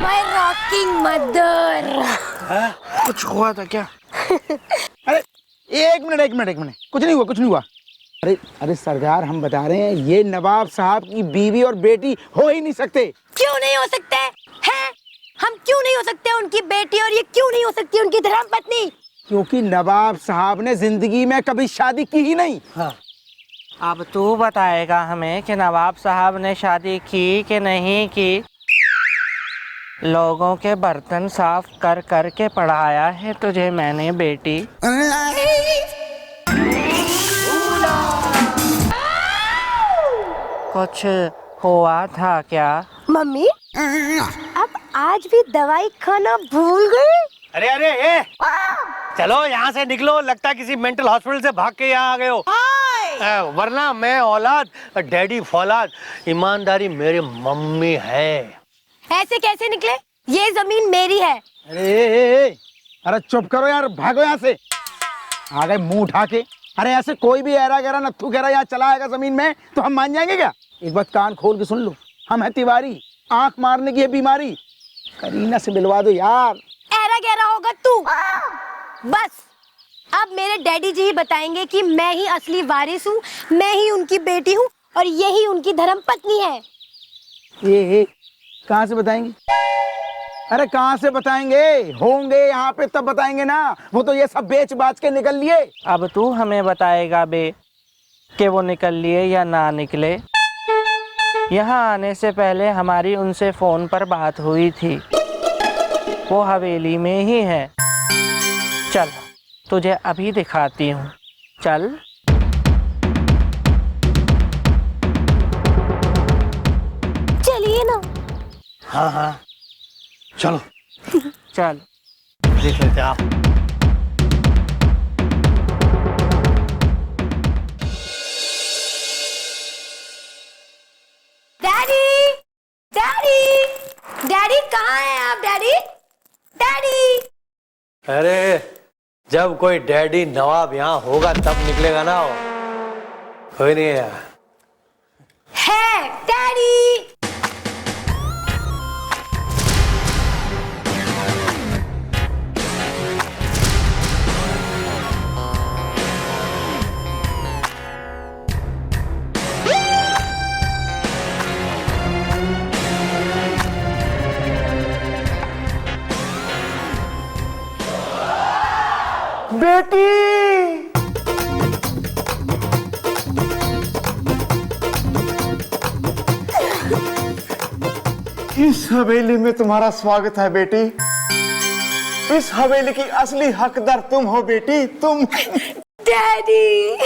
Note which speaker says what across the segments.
Speaker 1: My rocking mother.
Speaker 2: कुछ हुआ था क्या? अरे एक मिनट, कुछ नहीं हुआ। अरे सरदार, हम बता रहे हैं ये नवाब साहब की बीवी और बेटी हो ही नहीं सकते।
Speaker 1: क्यों नहीं हो सकते हैं? हम क्यों नहीं हो सकते उनकी बेटी, और ये क्यों नहीं हो सकती उनकी धर्मपत्नी?
Speaker 2: क्योंकि नवाब साहब ने जिंदगी में कभी शादी की ही नहीं।
Speaker 3: हाँ। अब तू बताएगा हमें कि नवाब साहब ने शादी की कि नहीं की। लोगों के बर्तन साफ कर कर के पढ़ाया है तुझे मैंने बेटी। कुछ हुआ था क्या?
Speaker 1: मम्मी अब आज भी दवाई खाना भूल गए?
Speaker 4: अरे चलो यहाँ से निकलो, लगता है किसी मेंटल हॉस्पिटल से भाग के यहाँ आ गए हो। वरना मैं औलाद, डैडी फौलाद, ईमानदारी मेरी मम्मी है।
Speaker 1: ऐसे कैसे निकले? ये जमीन मेरी है।
Speaker 2: अरे चुप करो यार, भागो यहाँ से। आ गए मुंह उठा के। अरे ऐसे कोई भी ऐरा गैरा नत्थू गैरा यहाँ चला आएगा जमीन में तो हम मान जाएंगे क्या? एक बात कान खोल के सुन लो, हम है तिवारी, आंख मारने की है बीमारी। करीना से मिलवा दो यार।
Speaker 1: ऐरा गहरा होगा तू। बस अब मेरे डैडी जी ही बताएंगे कि मैं ही असली वारिस हूँ, मैं ही उनकी बेटी हूँ और यही उनकी धर्म पत्नी है।
Speaker 2: ये कहाँ से बताएंगे? अरे कहाँ से बताएंगे? होंगे यहाँ पे तब बताएंगे ना। वो तो ये सब बेच बाच के निकल लिए।
Speaker 3: अब तू हमें बताएगा बे कि वो निकल लिए या ना निकले। यहाँ आने से पहले हमारी उनसे फोन पर बात हुई थी। वो हवेली में ही है। चल तुझे अभी दिखाती हूँ, चल।
Speaker 1: चलिए ना।
Speaker 4: हाँ चलो
Speaker 3: चल
Speaker 4: देख लेते आप।
Speaker 1: डैडी, डैडी, डैडी कहाँ हैं आप? Daddy, daddy.
Speaker 4: अरे जब कोई डैडी नवाब यहाँ होगा तब निकलेगा ना। वो कोई नहीं है।
Speaker 1: है डैडी।
Speaker 2: बेटी
Speaker 5: इस हवेली में तुम्हारा स्वागत है बेटी। इस हवेली की असली हकदार तुम हो बेटी, तुम।
Speaker 1: डैडी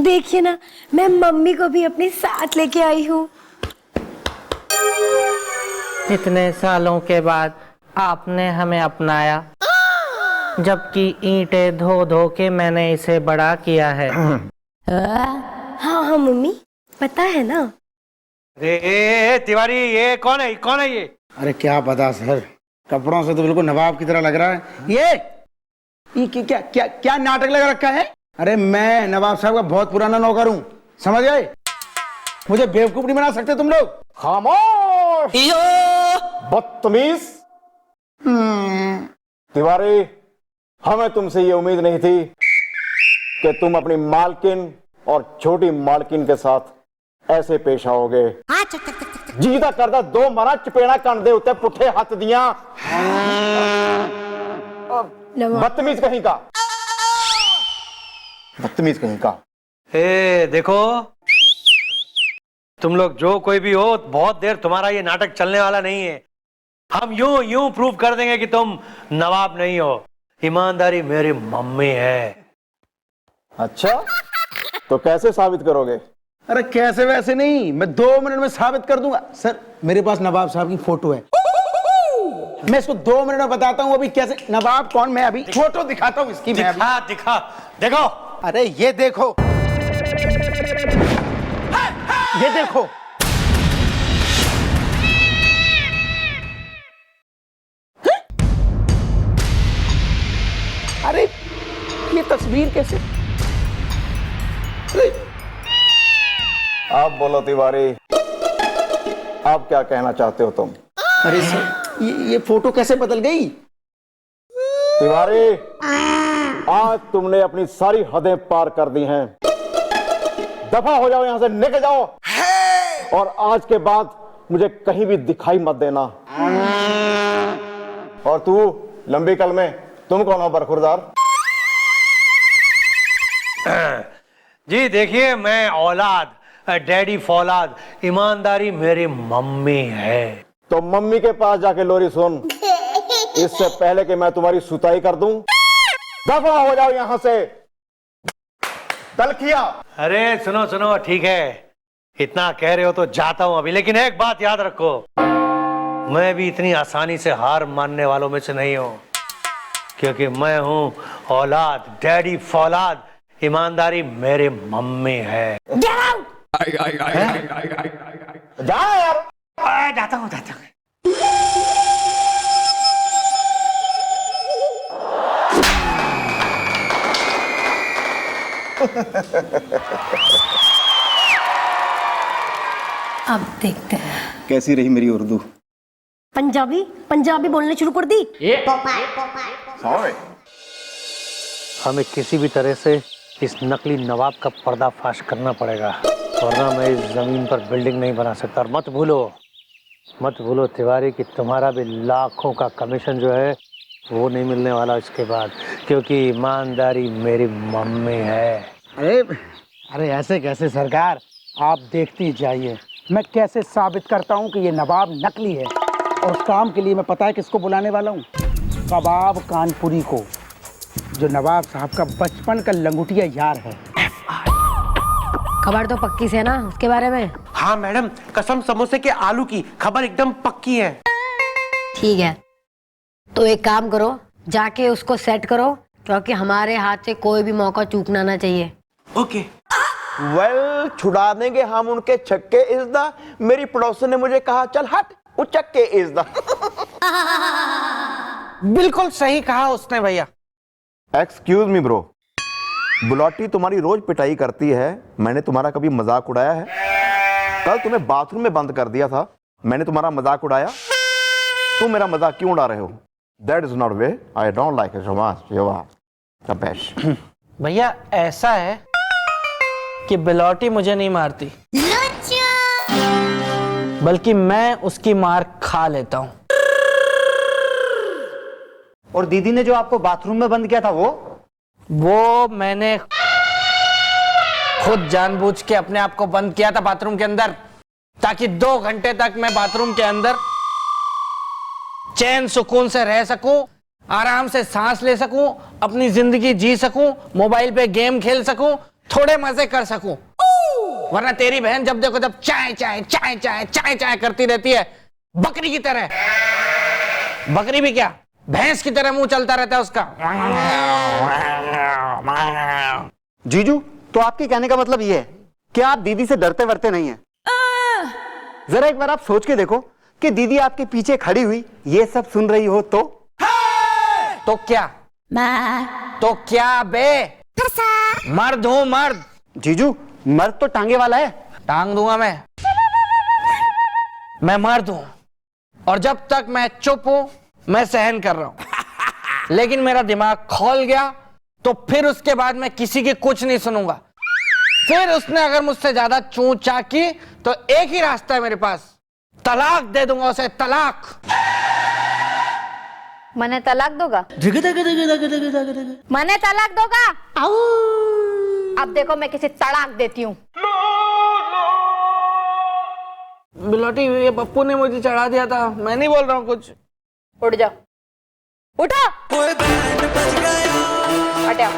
Speaker 1: देखिए ना, मैं मम्मी को भी अपने साथ लेके आई हूँ।
Speaker 3: इतने सालों के बाद आपने हमें अपनाया, जबकि ईंटें धो धो के मैंने इसे बड़ा किया है।
Speaker 1: हाँ मम्मी, पता है ना।
Speaker 4: अरे तिवारी, ये कौन है ये?
Speaker 2: अरे क्या पता सर, कपड़ों से तो बिल्कुल नवाब की तरह लग रहा है। ये क्या क्या क्या नाटक लगा रखा है? अरे मैं नवाब साहब का बहुत पुराना नौकर हूँ, समझ गए? मुझे बेवकूफ नहीं बना सकते तुम लोग।
Speaker 5: खामोश बदतमीज। तिवारी, हमें तुमसे ये उम्मीद नहीं थी कि तुम अपनी मालकिन और छोटी मालकिन के साथ ऐसे पेश आओगे। जीदा करदा दो मरा चपेड़ा कन दे उत्ते पुठे हाथ दिया। बदतमीज कहीं का, बदतमीज कहीं का।
Speaker 4: देखो तुम लोग जो कोई भी हो, बहुत देर तुम्हारा ये नाटक चलने वाला नहीं है। हम यूं प्रूव कर देंगे कि तुम नवाब नहीं हो। ईमानदारी मेरी मम्मी है।
Speaker 5: अच्छा, तो कैसे साबित करोगे?
Speaker 2: अरे कैसे वैसे नहीं, मैं 2 मिनट में साबित कर दूंगा। सर मेरे पास नवाब साहब की फोटो है, मैं इसको 2 मिनट में बताता हूँ अभी कैसे नवाब कौन। मैं अभी फोटो दिखाता हूँ इसकी।
Speaker 4: दिखा देखो।
Speaker 2: अरे ये देखो, ये देखो। अरे ये तस्वीर कैसे?
Speaker 5: आप बोलो तिवारी, आप क्या कहना चाहते हो तुम?
Speaker 2: अरे सर, ये फोटो कैसे बदल गई?
Speaker 5: तिवारी, आज तुमने अपनी सारी हदें पार कर दी हैं। दफा हो जाओ, यहां से निकल जाओ, और आज के बाद मुझे कहीं भी दिखाई मत देना। और तू लंबी कल में तुम कौन हो बरखुरदार?
Speaker 4: जी देखिए, मैं औलाद, डैडी फौलाद, ईमानदारी मेरी मम्मी है।
Speaker 5: तो मम्मी के पास जाके लोरी सुन, इससे पहले कि मैं तुम्हारी सुताई कर दूं। दफा हो जाओ यहां से, तलखिया।
Speaker 4: अरे सुनो सुनो, ठीक है, इतना कह रहे हो तो जाता हूं अभी, लेकिन एक बात याद रखो, मैं भी इतनी आसानी से हार मानने वालों में से नहीं हूं, क्योंकि मैं हूं औलाद, डैडी फौलाद, ईमानदारी मेरी मम्मी है।
Speaker 5: जा यार।
Speaker 4: जाता हूं, जाता हूं।
Speaker 1: अब देखते हैं।
Speaker 2: कैसी रही मेरी उर्दू?
Speaker 1: पंजाबी पंजाबी बोलने शुरू कर दी।
Speaker 4: हमें किसी भी तरह से इस नकली नवाब का पर्दाफाश करना पड़ेगा, वरना मैं इस जमीन पर बिल्डिंग नहीं बना सकता। और मत भूलो तिवारी कि तुम्हारा भी लाखों का कमीशन जो है वो नहीं मिलने वाला इसके बाद, क्योंकि ईमानदारी मेरी मम्मी है।
Speaker 2: अरे ऐसे कैसे सरकार, आप देखती जाइए, मैं कैसे साबित करता हूँ कि ये नवाब नकली है। और उस काम के लिए मैं पता है किसको बुलाने वाला हूँ? कबाब कानपुरी को, जो नवाब साहब का बचपन का लंगोटिया यार है।
Speaker 1: खबर तो पक्की से है ना उसके बारे में?
Speaker 3: हाँ मैडम, कसम समोसे के आलू की खबर एकदम पक्की है।
Speaker 1: ठीक है, तो एक काम करो, जाके उसको सेट करो, क्योंकि हमारे हाथ से कोई भी मौका चूकना ना चाहिए।
Speaker 3: ओके।
Speaker 6: वेल, छुड़ा देंगे हम उनके छक्के इज़्दा। मेरी पड़ोसन ने मुझे कहा, चल हट, वो चक्के इज़्दा।
Speaker 3: बिल्कुल सही कहा उसने भैया।
Speaker 5: एक्सक्यूज मी ब्रो, बुलौटी तुम्हारी रोज पिटाई करती है, मैंने तुम्हारा कभी मजाक उड़ाया है? कल तुम्हें बाथरूम में बंद कर दिया था, मैंने तुम्हारा मजाक उड़ाया? तुम मेरा मजाक क्यों उड़ा रहे हो? That is not way, I don't like it.
Speaker 3: भैया ऐसा है कि बिलौटी मुझे नहीं मारती, बल्कि मैं उसकी मार खा लेता हूँ।
Speaker 6: और दीदी ने जो आपको बाथरूम में बंद किया था
Speaker 3: वो मैंने खुद जानबूझ के अपने आप को बंद किया था बाथरूम के अंदर, ताकि 2 घंटे तक मैं बाथरूम के अंदर चैन सुकून से रह सकूं, आराम से सांस ले सकूं, अपनी जिंदगी जी सकूं, मोबाइल पे गेम खेल सकूं, थोड़े मजे कर सकूं। वरना तेरी बहन जब देखो तब चाय चाय चाय चाय चाय चाय करती रहती है, बकरी की तरह। बकरी भी क्या, भैंस की तरह मुंह चलता रहता है उसका।
Speaker 6: जीजू, तो आपके कहने का मतलब ये है कि आप दीदी से डरते वरते नहीं हैं? जरा एक बार आप सोच के देखो कि दीदी आपके पीछे खड़ी हुई ये सब सुन रही हो तो
Speaker 3: क्या? तो क्या बे, मर्द हूं मर्द।
Speaker 6: जीजू, मर्द तो टांगे वाला है।
Speaker 3: टांग दूंगा मैं मर्द हूं, और जब तक मैं चुप हूं मैं सहन कर रहा हूं, लेकिन मेरा दिमाग खोल गया तो फिर उसके बाद मैं किसी की कुछ नहीं सुनूंगा। फिर उसने अगर मुझसे ज्यादा चूं चा की तो एक ही रास्ता है मेरे पास, तलाक दे दूंगा उसे, तलाक।
Speaker 1: मने तलाक दोगा? मने तलाक दोगा? अब देखो मैं किसी तड़ाक देती हूँ।
Speaker 3: बिलौटी, ये पप्पू ने मुझे चढ़ा दिया था, मैं नहीं बोल रहा हूँ कुछ।
Speaker 1: उठ जाओ, उठो, हटाओ।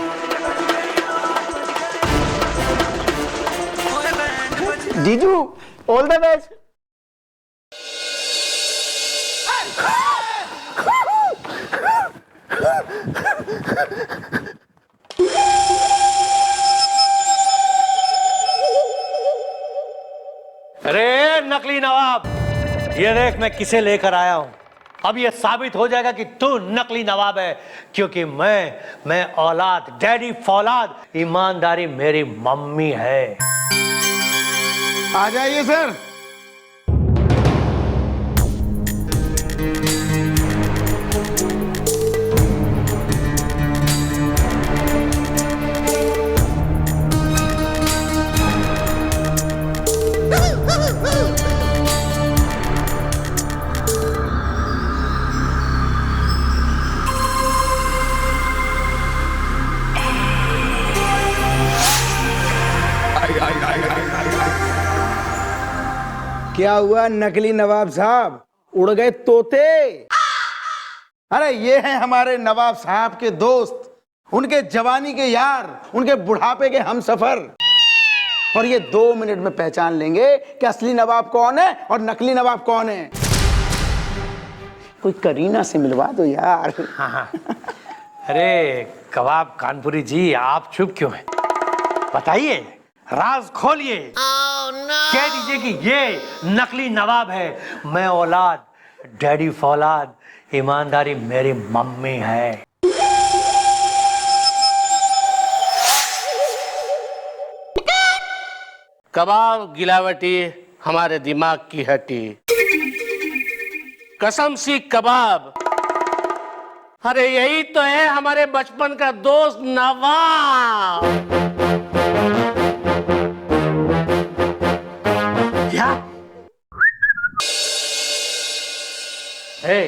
Speaker 6: जीजू, ऑल द बेस्ट।
Speaker 4: अरे नकली नवाब, ये देख मैं किसे लेकर आया हूं। अब ये साबित हो जाएगा कि तू नकली नवाब है, क्योंकि मैं औलाद, डैडी फौलाद, ईमानदारी मेरी मम्मी है।
Speaker 2: आ जाइए सर। क्या हुआ नकली नवाब साहब, उड़ गए तोते? अरे ये हैं हमारे नवाब साहब के दोस्त, उनके जवानी के यार, उनके बुढ़ापे के हमसफर। और ये 2 मिनट में पहचान लेंगे कि असली नवाब कौन है और नकली नवाब कौन है। कोई करीना से मिलवा दो यार।
Speaker 4: हाँ। अरे कबाब कानपुरी जी, आप चुप क्यों हैं? बताइए, राज खोलिए। कह दीजिए कि ये नकली नवाब है, मैं औलाद, डैडी फौलाद, ईमानदारी मेरी मम्मी है।
Speaker 7: कबाब गिलावटी हमारे दिमाग की हड्डी, कसम सी कबाब। अरे यही तो है हमारे बचपन का दोस्त नवाब। क्या? हे,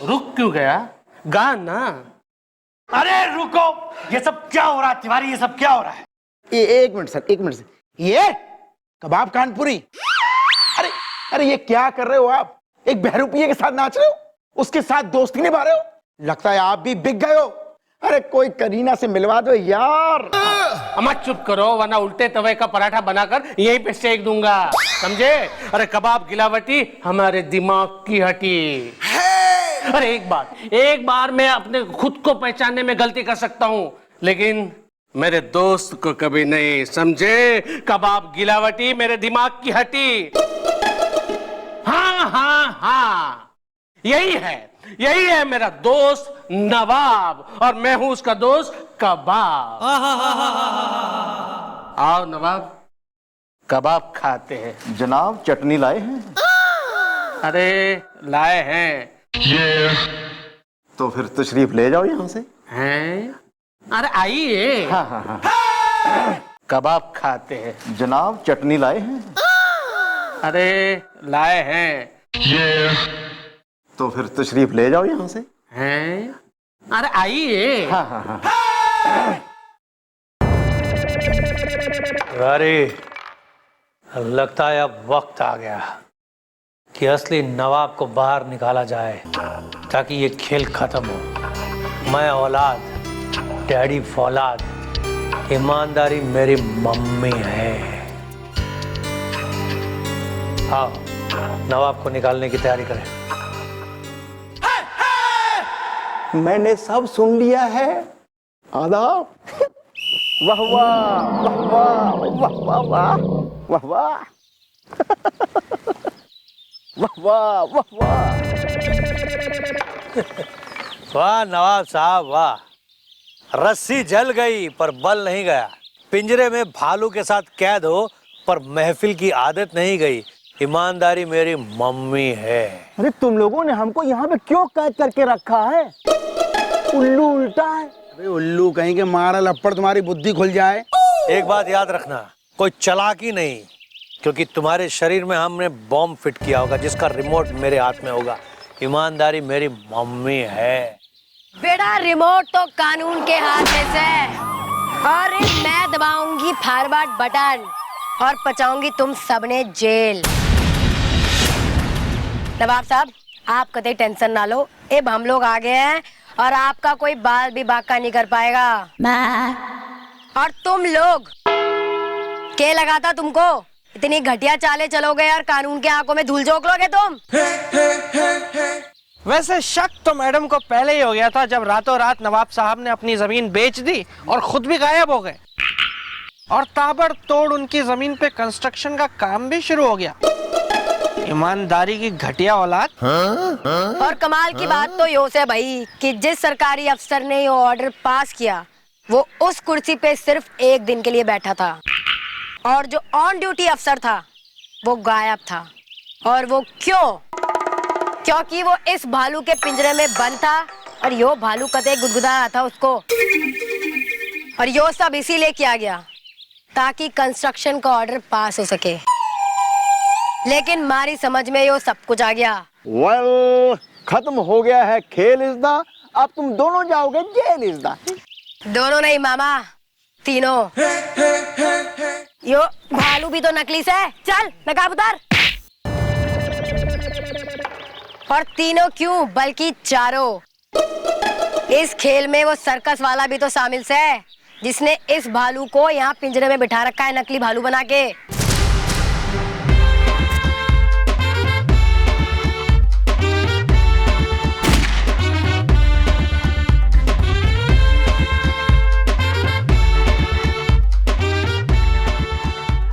Speaker 7: रुक क्यों गया? गा ना।
Speaker 4: अरे रुको, ये सब क्या हो रहा है तिवारी, ये सब क्या हो रहा है?
Speaker 2: एक मिनट सर, एक मिनट सर। ये कबाब कानपुरी, अरे अरे ये क्या कर रहे हो आप? एक बहरूपिये के साथ नाच रहे हो, उसके साथ दोस्ती निभा रहे हो। लगता है आप भी बिक गए हो। अरे कोई करीना से मिलवा दो यार।
Speaker 7: मत चुप करो, वरना उल्टे तवे का पराठा बनाकर यहीं पे सेक दूंगा, समझे? अरे कबाब गिलावटी हमारे दिमाग की हड्डी। अरे एक बार मैं अपने खुद को पहचानने में गलती कर सकता हूं, लेकिन मेरे दोस्त को कभी नहीं, समझे? कबाब गिलावटी मेरे दिमाग की हड्डी। हाँ हाँ हाँ, यही है मेरा दोस्त नवाब, और मैं हूं उसका दोस्त कबाब। आओ नवाब, कबाब खाते हैं।
Speaker 5: जनाब चटनी लाए हैं?
Speaker 7: अरे लाए हैं।
Speaker 5: तो फिर तशरीफ ले जाओ यहाँ से।
Speaker 7: हैं? अरे आइए।
Speaker 5: हाँ हाँ हाँ।
Speaker 7: कबाब खाते हैं।
Speaker 5: जनाब चटनी लाए हैं?
Speaker 7: अरे लाए हैं।
Speaker 5: तो फिर तशरीफ ले जाओ यहाँ से।
Speaker 7: हैं? अरे आइए।
Speaker 5: हाँ हाँ हाँ।
Speaker 4: अरे लगता है अब वक्त आ गया कि असली नवाब को बाहर निकाला जाए, ताकि ये खेल खत्म हो। मैं औलाद, डैडी फौलाद, ईमानदारी मेरी मम्मी है। आओ नवाब को निकालने की तैयारी करें।
Speaker 2: मैंने सब सुन लिया है। आदाब। वाह वाह वाह वाह वाह वाह वाह वाह वाह वाह वाह वाह।
Speaker 4: वाह नवाब साहब वाह, रस्सी जल गई पर बल नहीं गया। पिंजरे में भालू के साथ कैद हो पर महफिल की आदत नहीं गई। ईमानदारी मेरी मम्मी है।
Speaker 2: अरे तुम लोगों ने हमको यहाँ पे क्यों कैद करके रखा है? उल्लू उल्टा है। अरे उल्लू कहीं के मारा लपड़ तुम्हारी बुद्धि खुल जाए।
Speaker 4: एक बात याद रखना, कोई चालाकी नहीं, क्योंकि तुम्हारे शरीर में हमने बॉम्ब फिट किया होगा जिसका रिमोट मेरे हाथ में होगा। ईमानदारी मेरी मम्मी है।
Speaker 1: बेटा रिमोट तो कानून के हाथ में से, और मैं दबाऊंगी फॉरवर्ड बटन और पहुंचाऊंगी तुम सबने जेल। नवाब साहब आप कभी टेंशन ना लो, अब हम लोग आ गए हैं और आपका कोई बाल भी बाका नहीं कर पाएगा। और तुम लोग क्या लगाता तुमको, इतनी घटिया चाले चलोगे और कानून के आंखों में धूल झोंक लोगे तुम?
Speaker 3: वैसे शक तो मैडम को पहले ही हो गया था, जब रातों रात नवाब साहब ने अपनी जमीन बेच दी और खुद भी गायब हो गए, और ताबड़तोड़ उनकी जमीन पे कंस्ट्रक्शन का काम भी शुरू हो गया। ईमानदारी की घटिया औलाद।
Speaker 1: और कमाल की बात तो यो से भाई कि जिस सरकारी अफसर ने ये ऑर्डर पास किया वो उस कुर्सी पे सिर्फ 1 दिन के लिए बैठा था, और जो ऑन ड्यूटी अफसर था वो गायब था। और वो क्यों? क्योंकि वो इस भालू के पिंजरे में बंद था और यो भालू कतई गुदगुदा रहा था उसको। और यो सब इसीलिए किया गया ताकि कंस्ट्रक्शन का ऑर्डर पास हो सके, लेकिन हमारी समझ में यो सब कुछ आ गया।
Speaker 5: वेल खत्म हो गया है खेल इज़दा, अब तुम दोनों जाओगे जेल इज़दा।
Speaker 1: दोनों नहीं मामा, तीनों। यो भालू भी तो नकली से है। चल नकाब उतार। और तीनों क्यों बल्कि चारों। इस खेल में वो सर्कस वाला भी तो शामिल है जिसने इस भालू को यहाँ पिंजरे में बिठा रखा है नकली भालू बना के।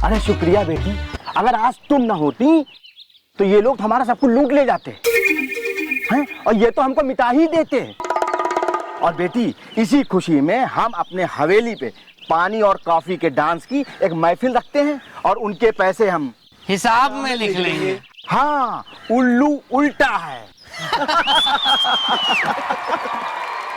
Speaker 2: अरे शुक्रिया बेटी, अगर आज तुम ना होती तो ये लोग हमारा सब कुछ लूट ले जाते हैं और ये तो हमको मिटा ही देते हैं। और बेटी इसी खुशी में हम अपने हवेली पे पानी और कॉफी के डांस की एक महफिल रखते हैं और उनके पैसे हम
Speaker 3: हिसाब में लिख लेंगे।
Speaker 2: हाँ, उल्लू उल्टा है।